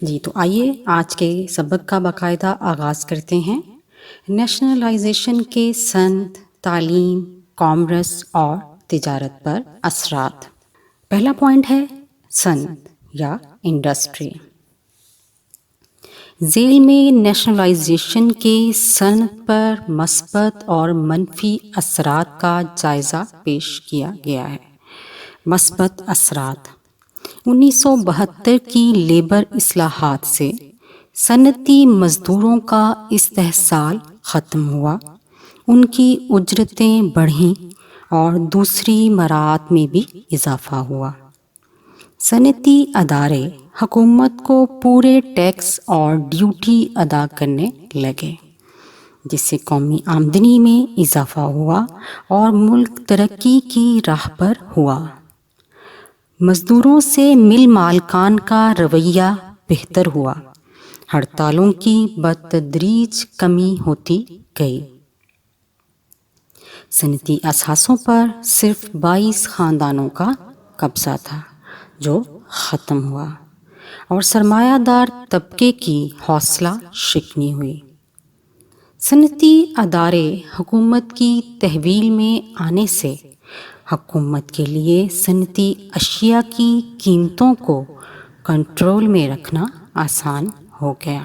جی تو آئیے آج کے سبق کا باقاعدہ آغاز کرتے ہیں۔ نیشنلائزیشن کے صنعت، تعلیم، کامرس اور تجارت پر اثرات۔ پہلا پوائنٹ ہے صنعت یا انڈسٹری۔ ذیل میں نیشنلائزیشن کے صنعت پر مثبت اور منفی اثرات کا جائزہ پیش کیا گیا ہے۔ مثبت اثرات: 1972 کی لیبر اصلاحات سے صنعتی مزدوروں کا استحصال ختم ہوا، ان کی اجرتیں بڑھیں اور دوسری مراعات میں بھی اضافہ ہوا۔ صنعتی ادارے حکومت کو پورے ٹیکس اور ڈیوٹی ادا کرنے لگے، جس سے قومی آمدنی میں اضافہ ہوا اور ملک ترقی کی راہ پر ہوا۔ مزدوروں سے مل مالکان کا رویہ بہتر ہوا، ہڑتالوں کی بتدریج کمی ہوتی گئی۔ صنعتی اثاثوں پر صرف 22 خاندانوں کا قبضہ تھا، جو ختم ہوا اور سرمایہ دار طبقے کی حوصلہ شکنی ہوئی۔ صنعتی ادارے حکومت کی تحویل میں آنے سے حکومت کے لیے صنعتی اشیاء کی قیمتوں کو کنٹرول میں رکھنا آسان ہو گیا۔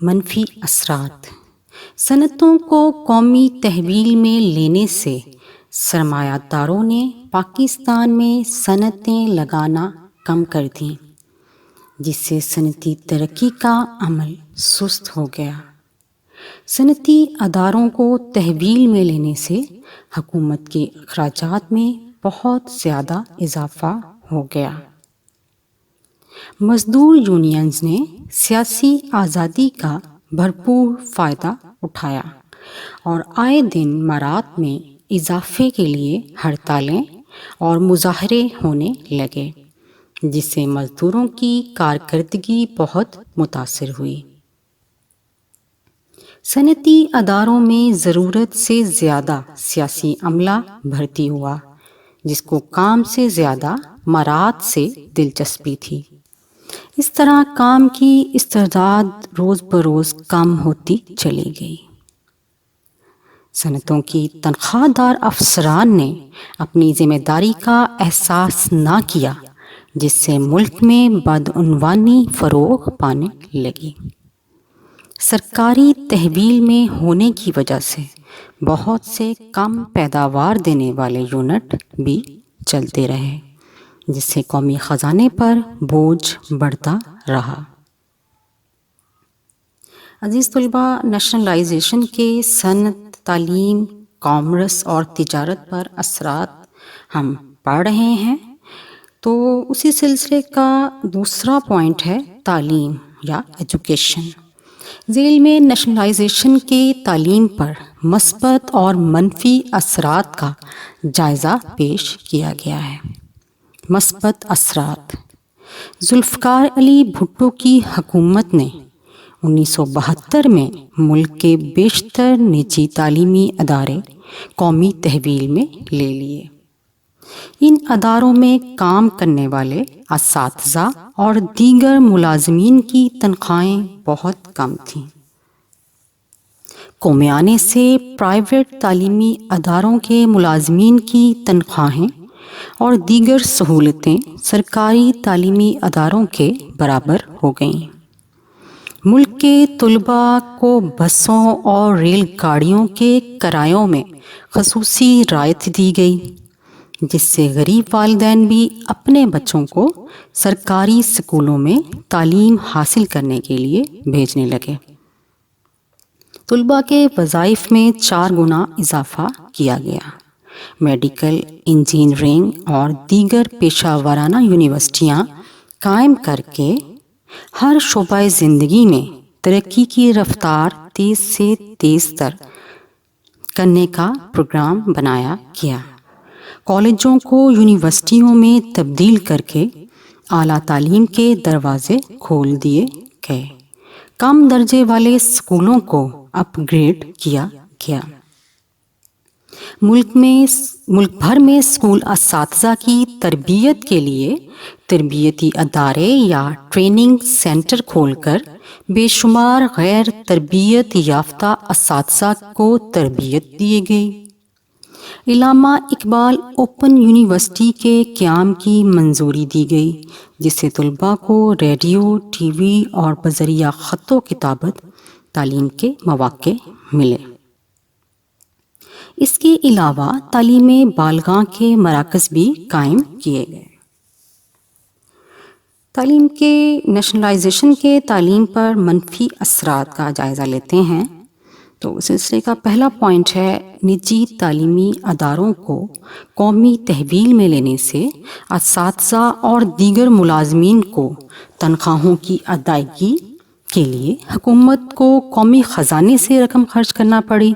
منفی اثرات: صنعتوں کو قومی تحویل میں لینے سے سرمایہ داروں نے پاکستان میں صنعتیں لگانا کم کر دیں، جس سے صنعتی ترقی کا عمل سست ہو گیا۔ صنعتی اداروں کو تحویل میں لینے سے حکومت کے اخراجات میں بہت زیادہ اضافہ ہو گیا۔ مزدور یونینز نے سیاسی آزادی کا بھرپور فائدہ اٹھایا اور آئے دن مراعات میں اضافے کے لیے ہڑتالیں اور مظاہرے ہونے لگے، جس سے مزدوروں کی کارکردگی بہت متاثر ہوئی۔ صنعتی اداروں میں ضرورت سے زیادہ سیاسی عملہ بھرتی ہوا، جس کو کام سے زیادہ مراعات سے دلچسپی تھی۔ اس طرح کام کی استعداد روز بروز کم ہوتی چلی گئی۔ صنعتوں کی تنخواہ دار افسران نے اپنی ذمہ داری کا احساس نہ کیا، جس سے ملک میں بدعنوانی فروغ پانے لگی۔ سرکاری تحویل میں ہونے کی وجہ سے بہت سے کم پیداوار دینے والے یونٹ بھی چلتے رہے، جس سے قومی خزانے پر بوجھ بڑھتا رہا۔ عزیز طلباء، نیشنلائزیشن کے صنعت، تعلیم، کامرس اور تجارت پر اثرات ہم پڑھ رہے ہیں، تو اسی سلسلے کا دوسرا پوائنٹ ہے تعلیم یا ایجوکیشن۔ ذیل میں نیشنلائزیشن کے تعلیم پر مثبت اور منفی اثرات کا جائزہ پیش کیا گیا ہے۔ مثبت اثرات: ذوالفقار علی بھٹو کی حکومت نے 1972 میں ملک کے بیشتر نجی تعلیمی ادارے قومی تحویل میں لے لیے۔ ان اداروں میں کام کرنے والے اساتذہ اور دیگر ملازمین کی تنخواہیں بہت کم تھیں۔ قومیانے سے پرائیویٹ تعلیمی اداروں کے ملازمین کی تنخواہیں اور دیگر سہولتیں سرکاری تعلیمی اداروں کے برابر ہو گئیں۔ ملک کے طلباء کو بسوں اور ریل گاڑیوں کے کرایوں میں خصوصی رعایت دی گئی، جس سے غریب والدین بھی اپنے بچوں کو سرکاری اسکولوں میں تعلیم حاصل کرنے کے لیے بھیجنے لگے۔ طلباء کے وظائف میں 4 گنا اضافہ کیا گیا۔ میڈیکل، انجینئرنگ اور دیگر پیشہ ورانہ یونیورسٹیاں قائم کر کے ہر شعبہ زندگی میں ترقی کی رفتار تیز سے تیز تر کرنے کا پروگرام بنایا گیا۔ کالجوں کو یونیورسٹیوں میں تبدیل کر کے اعلیٰ تعلیم کے دروازے کھول دیے گئے۔ کم درجے والے اسکولوں کو اپ گریڈ کیا گیا۔ ملک بھر میں اسکول اساتذہ کی تربیت کے لیے تربیتی ادارے یا ٹریننگ سینٹر کھول کر بے شمار غیر تربیت یافتہ اساتذہ کو تربیت دی گئی۔ علامہ اقبال اوپن یونیورسٹی کے قیام کی منظوری دی گئی، جس سے طلباء کو ریڈیو، ٹی وی اور بذریعہ خط و کتابت تعلیم کے مواقع ملے۔ اس کے علاوہ تعلیم بالغاں کے مراکز بھی قائم کیے گئے۔ تعلیم کے نیشنلائزیشن کے تعلیم پر منفی اثرات کا جائزہ لیتے ہیں تو اس سلسلے کا پہلا پوائنٹ ہے، نجی تعلیمی اداروں کو قومی تحویل میں لینے سے اساتذہ اور دیگر ملازمین کو تنخواہوں کی ادائیگی کے لیے حکومت کو قومی خزانے سے رقم خرچ کرنا پڑی۔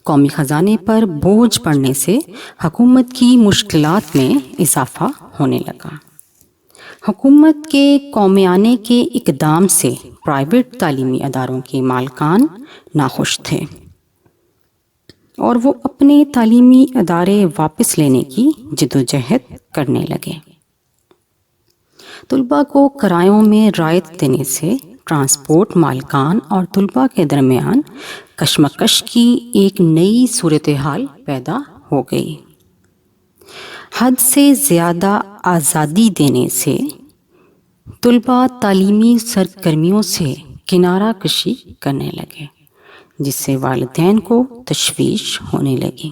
قومی خزانے پر بوجھ پڑنے سے حکومت کی مشکلات میں اضافہ ہونے لگا۔ حکومت کے قومیانے کے اقدام سے پرائیویٹ تعلیمی اداروں کے مالکان ناخوش تھے اور وہ اپنے تعلیمی ادارے واپس لینے کی جدوجہد کرنے لگے۔ طلباء کو کرایوں میں رعایت دینے سے ٹرانسپورٹ مالکان اور طلباء کے درمیان کشمکش کی ایک نئی صورتحال پیدا ہو گئی۔ حد سے زیادہ آزادی دینے سے طلباء تعلیمی سرگرمیوں سے کنارہ کشی کرنے لگے، جس سے والدین کو تشویش ہونے لگی۔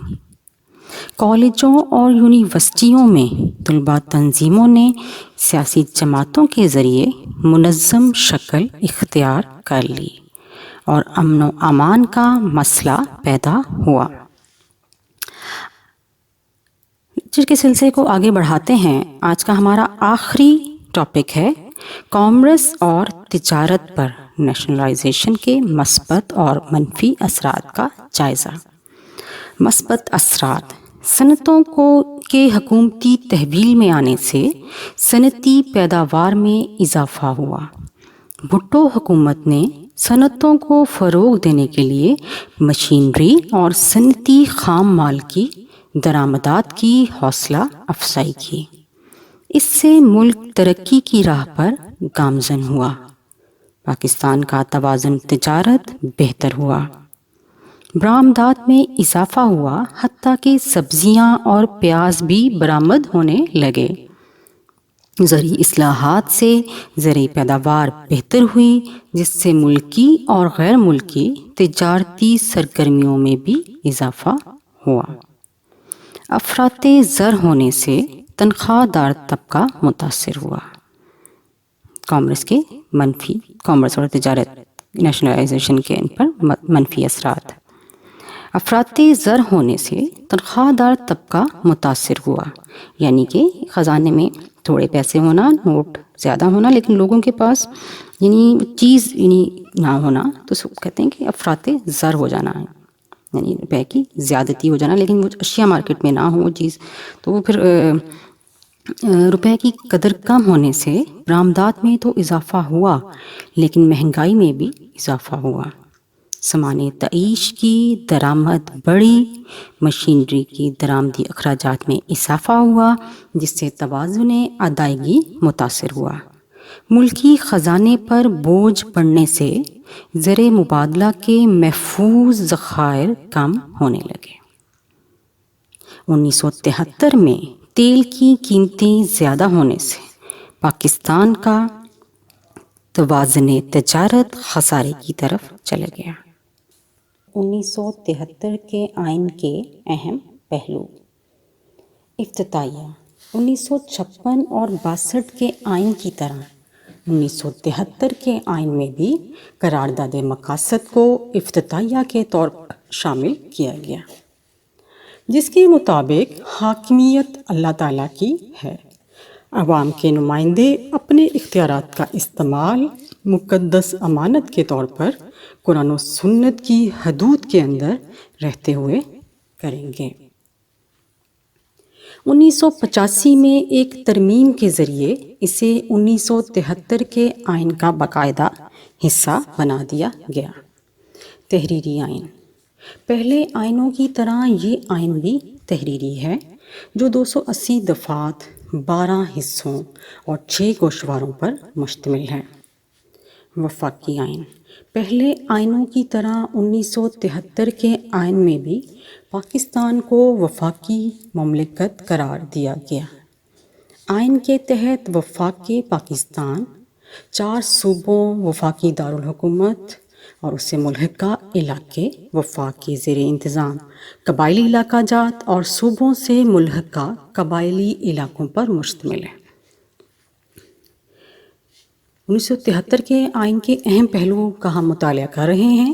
کالجوں اور یونیورسٹیوں میں طلباء تنظیموں نے سیاسی جماعتوں کے ذریعے منظم شکل اختیار کر لی اور امن و امان کا مسئلہ پیدا ہوا۔ لیکچر کے سلسلے کو آگے بڑھاتے ہیں۔ آج کا ہمارا آخری ٹاپک ہے کامرس اور تجارت پر نیشنلائزیشن کے مثبت اور منفی اثرات کا جائزہ۔ مثبت اثرات: صنعتوں کے حکومتی تحویل میں آنے سے صنعتی پیداوار میں اضافہ ہوا۔ بھٹو حکومت نے صنعتوں کو فروغ دینے کے لیے مشینری اور صنعتی خام مال کی درآمدات کی حوصلہ افزائی کی۔ اس سے ملک ترقی کی راہ پر گامزن ہوا۔ پاکستان کا توازن تجارت بہتر ہوا۔ برآمدات میں اضافہ ہوا، حتیٰ کہ سبزیاں اور پیاز بھی برآمد ہونے لگے۔ زرعی اصلاحات سے زرعی پیداوار بہتر ہوئی، جس سے ملکی اور غیر ملکی تجارتی سرگرمیوں میں بھی اضافہ ہوا۔ افراط زر ہونے سے تنخواہ دار طبقہ متاثر ہوا۔ کامرس اور تجارت نیشنلائزیشن کے ان پر منفی اثرات: افراط زر ہونے سے تنخواہ دار طبقہ متاثر ہوا، یعنی کہ خزانے میں تھوڑے پیسے ہونا، نوٹ زیادہ ہونا، لیکن لوگوں کے پاس چیز نہ ہونا، تو سب کہتے ہیں کہ افراط زر ہو جانا ہے، یعنی روپے کی زیادتی ہو جانا، لیکن وہ اشیاء مارکیٹ میں نہ ہو وہ چیز، تو وہ پھر روپے کی قدر کم ہونے سے برآمدات میں تو اضافہ ہوا، لیکن مہنگائی میں بھی اضافہ ہوا۔ سامان تعیش کی درآمد بڑھی، مشینری کی درآمدی اخراجات میں اضافہ ہوا، جس سے توازن ادائیگی متاثر ہوا۔ ملکی خزانے پر بوجھ پڑنے سے زر مبادلہ کے محفوظ ذخائر کم ہونے لگے۔ 1973 میں تیل کی قیمتیں زیادہ ہونے سے پاکستان کا توازن تجارت خسارے کی طرف چلا گیا۔ 1973 کے آئین کے اہم پہلو: افتتاحیہ: 1956 اور 62 کے آئین کی طرح 1973 کے آئین میں بھی قرارداد مقاصد کو افتتاحیہ کے طور پر شامل کیا گیا، جس کے مطابق حاکمیت اللہ تعالیٰ کی ہے۔ عوام کے نمائندے اپنے اختیارات کا استعمال مقدس امانت کے طور پر قرآن و سنت کی حدود کے اندر رہتے ہوئے کریں گے۔ 1985 میں ایک ترمیم کے ذریعے اسے 1973 کے آئین کا باقاعدہ حصہ بنا دیا گیا۔ تحریری آئین: پہلے آئینوں کی طرح یہ آئین بھی تحریری ہے جو 280 دفعات، 12 حصوں اور 6 گوشواروں پر مشتمل ہے۔ وفاقی آئین پہلے آئینوں کی طرح 1973 کے آئین میں بھی پاکستان کو وفاقی مملکت قرار دیا گیا۔ آئین کے تحت وفاق پاکستان 4 صوبوں، وفاقی دارالحکومت اور اس سے ملحقہ علاقے، وفاق کے زیر انتظام قبائلی علاقہ جات اور صوبوں سے ملحقہ قبائلی علاقوں پر مشتمل ہے۔ 1973 کے آئین کے اہم پہلوؤں کا ہم مطالعہ کر رہے ہیں۔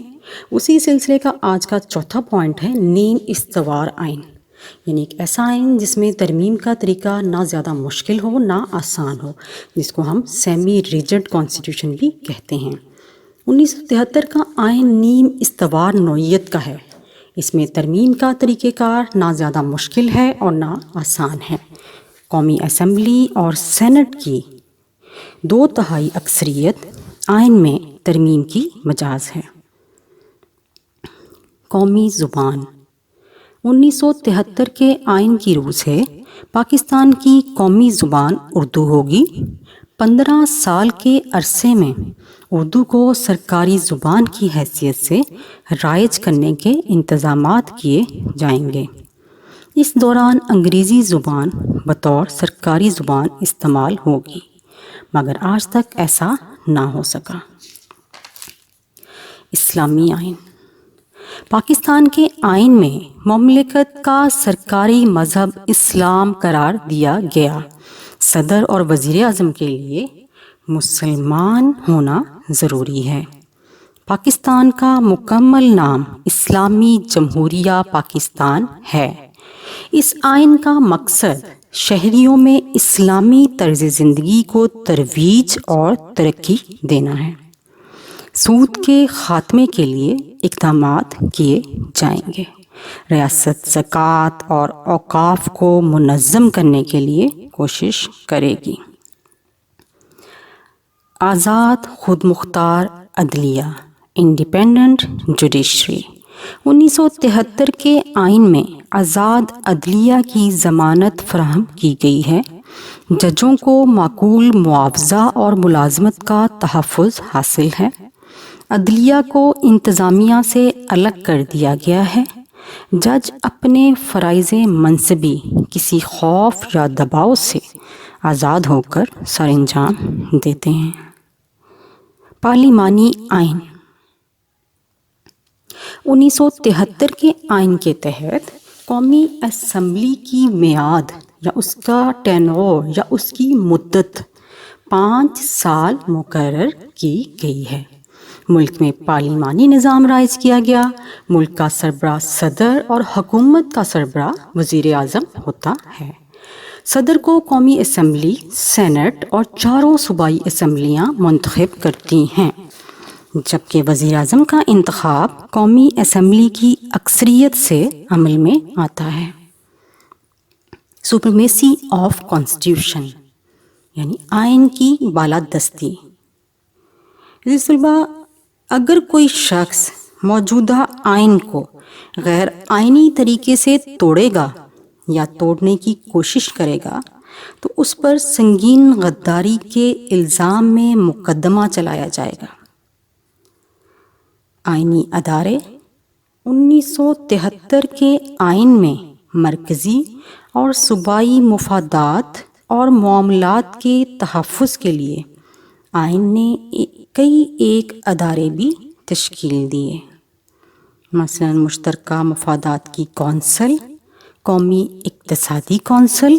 اسی سلسلے کا آج کا چوتھا پوائنٹ ہے نیم استوار آئین، یعنی ایک ایسا آئین جس میں ترمیم کا طریقہ نہ زیادہ مشکل ہو نہ آسان ہو، جس کو ہم سیمی ریجڈ کانسٹیٹیوشن بھی کہتے ہیں۔ 1973 کا آئین نیم استوار نوعیت کا ہے۔ اس میں ترمیم کا طریقہ کار نہ زیادہ مشکل ہے اور نہ آسان ہے۔ قومی اسمبلی اور سینٹ کی 2/3 اکثریت آئین میں ترمیم کی مجاز ہے۔ قومی زبان 1973 کے آئین کی روح سے پاکستان کی قومی زبان اردو ہوگی۔ 15 سال کے عرصے میں اردو کو سرکاری زبان کی حیثیت سے رائج کرنے کے انتظامات کیے جائیں گے۔ اس دوران انگریزی زبان بطور سرکاری زبان استعمال ہوگی، مگر آج تک ایسا نہ ہو سکا۔ اسلامی آئین پاکستان کے آئین میں مملکت کا سرکاری مذہب اسلام قرار دیا گیا۔ صدر اور وزیر اعظم کے لیے مسلمان ہونا ضروری ہے۔ پاکستان کا مکمل نام اسلامی جمہوریہ پاکستان ہے۔ اس آئین کا مقصد شہریوں میں اسلامی طرز زندگی کو ترویج اور ترقی دینا ہے۔ سود کے خاتمے کے لیے اقدامات کیے جائیں گے۔ ریاست زکوٰۃ اور اوقاف کو منظم کرنے کے لیے کوشش کرے گی۔ آزاد خود مختار عدلیہ انڈیپینڈنٹ جوڈیشری 1973 کے آئین میں آزاد عدلیہ کی ضمانت فراہم کی گئی ہے۔ ججوں کو معقول معاوضہ اور ملازمت کا تحفظ حاصل ہے۔ عدلیہ کو انتظامیہ سے الگ کر دیا گیا ہے۔ جج اپنے فرائض منصبی کسی خوف یا دباؤ سے آزاد ہو کر سر انجام دیتے ہیں۔ پارلیمانی آئین 1973 کے آئین کے تحت قومی اسمبلی کی میعاد یا اس کا ٹینور یا اس کی مدت 5 سال مقرر کی گئی ہے۔ ملک میں پارلیمانی نظام رائج کیا گیا۔ ملک کا سربراہ صدر اور حکومت کا سربراہ وزیر اعظم ہوتا ہے۔ صدر کو قومی اسمبلی، سینٹ اور 4 صوبائی اسمبلیاں منتخب کرتی ہیں، جبکہ وزیر اعظم کا انتخاب قومی اسمبلی کی اکثریت سے عمل میں آتا ہے۔ سپریمیسی آف کانسٹیٹیوشن یعنی آئین کی بالادستی۔ اگر کوئی شخص موجودہ آئین کو غیر آئینی طریقے سے توڑے گا یا توڑنے کی کوشش کرے گا تو اس پر سنگین غداری کے الزام میں مقدمہ چلایا جائے گا۔ آئینی ادارے 1973 کے آئین میں مرکزی اور صوبائی مفادات اور معاملات کے تحفظ کے لیے آئین نے ایک ادارے بھی تشکیل دیے، مثلا مشترکہ مفادات کی کونسل، قومی اقتصادی کونسل،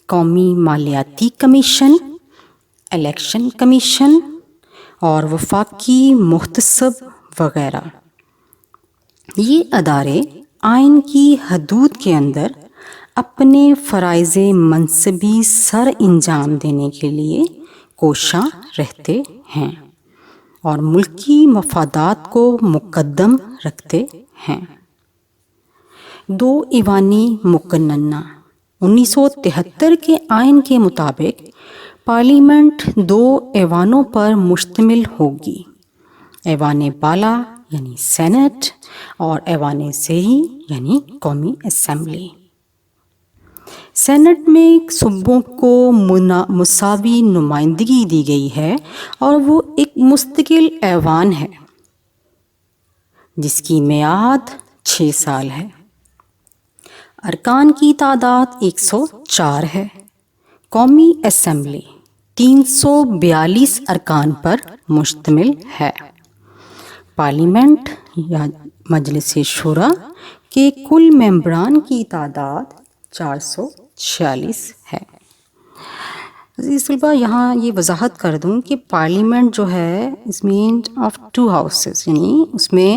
قومی مالیاتی کمیشن، الیکشن کمیشن اور وفاقی محتسب وغیرہ۔ یہ ادارے آئین کی حدود کے اندر اپنے فرائض منصبی سر انجام دینے کے لیے کوشاں رہتے ہیں اور ملکی مفادات کو مقدم رکھتے ہیں۔ 2 ایوانی مقننہ 1973 کے آئین کے مطابق پارلیمنٹ 2 ایوانوں پر مشتمل ہوگی۔ ایوان بالا یعنی سینٹ اور ایوان زیری یعنی قومی اسمبلی۔ سینٹ میں صوبوں کو مساوی نمائندگی دی گئی ہے اور وہ ایک مستقل ایوان ہے جس کی میعاد 6 سال ہے۔ ارکان کی تعداد 104 ہے۔ قومی اسمبلی 342 ارکان پر مشتمل ہے۔ پارلیمنٹ یا مجلس شورا کے کل ممبران کی تعداد 446 ہے۔ عزیز طلباء، یہاں یہ وضاحت کر دوں کہ پارلیمنٹ جو ہے اس مینڈ آف 2 ہاؤسز، یعنی اس میں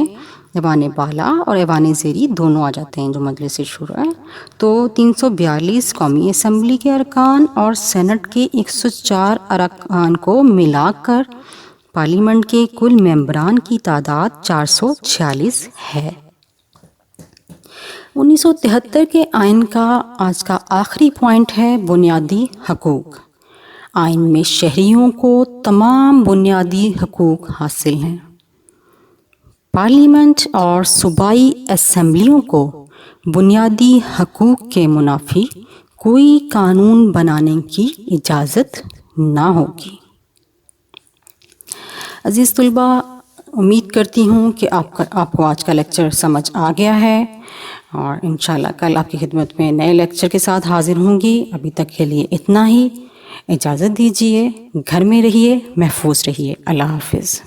ایوان بالا اور ایوان زیری دونوں آ جاتے ہیں جو مجلس شورا ہے۔ تو 342 قومی اسمبلی کے ارکان اور سینٹ کے 104 ارکان کو ملا کر پارلیمنٹ کے کل ممبران کی تعداد 446 ہے۔ 1973 کے آئین کا آج کا آخری پوائنٹ ہے بنیادی حقوق۔ آئین میں شہریوں کو تمام بنیادی حقوق حاصل ہیں۔ پارلیمنٹ اور صوبائی اسمبلیوں کو بنیادی حقوق کے منافی کوئی قانون بنانے کی اجازت نہ ہوگی۔ عزیز طلباء، امید کرتی ہوں کہ آپ کو آج کا لیکچر سمجھ آ گیا ہے، اور انشاءاللہ کل آپ کی خدمت میں نئے لیکچر کے ساتھ حاضر ہوں گی۔ ابھی تک کے لیے اتنا ہی، اجازت دیجیے، گھر میں رہیے، محفوظ رہیے۔ اللہ حافظ۔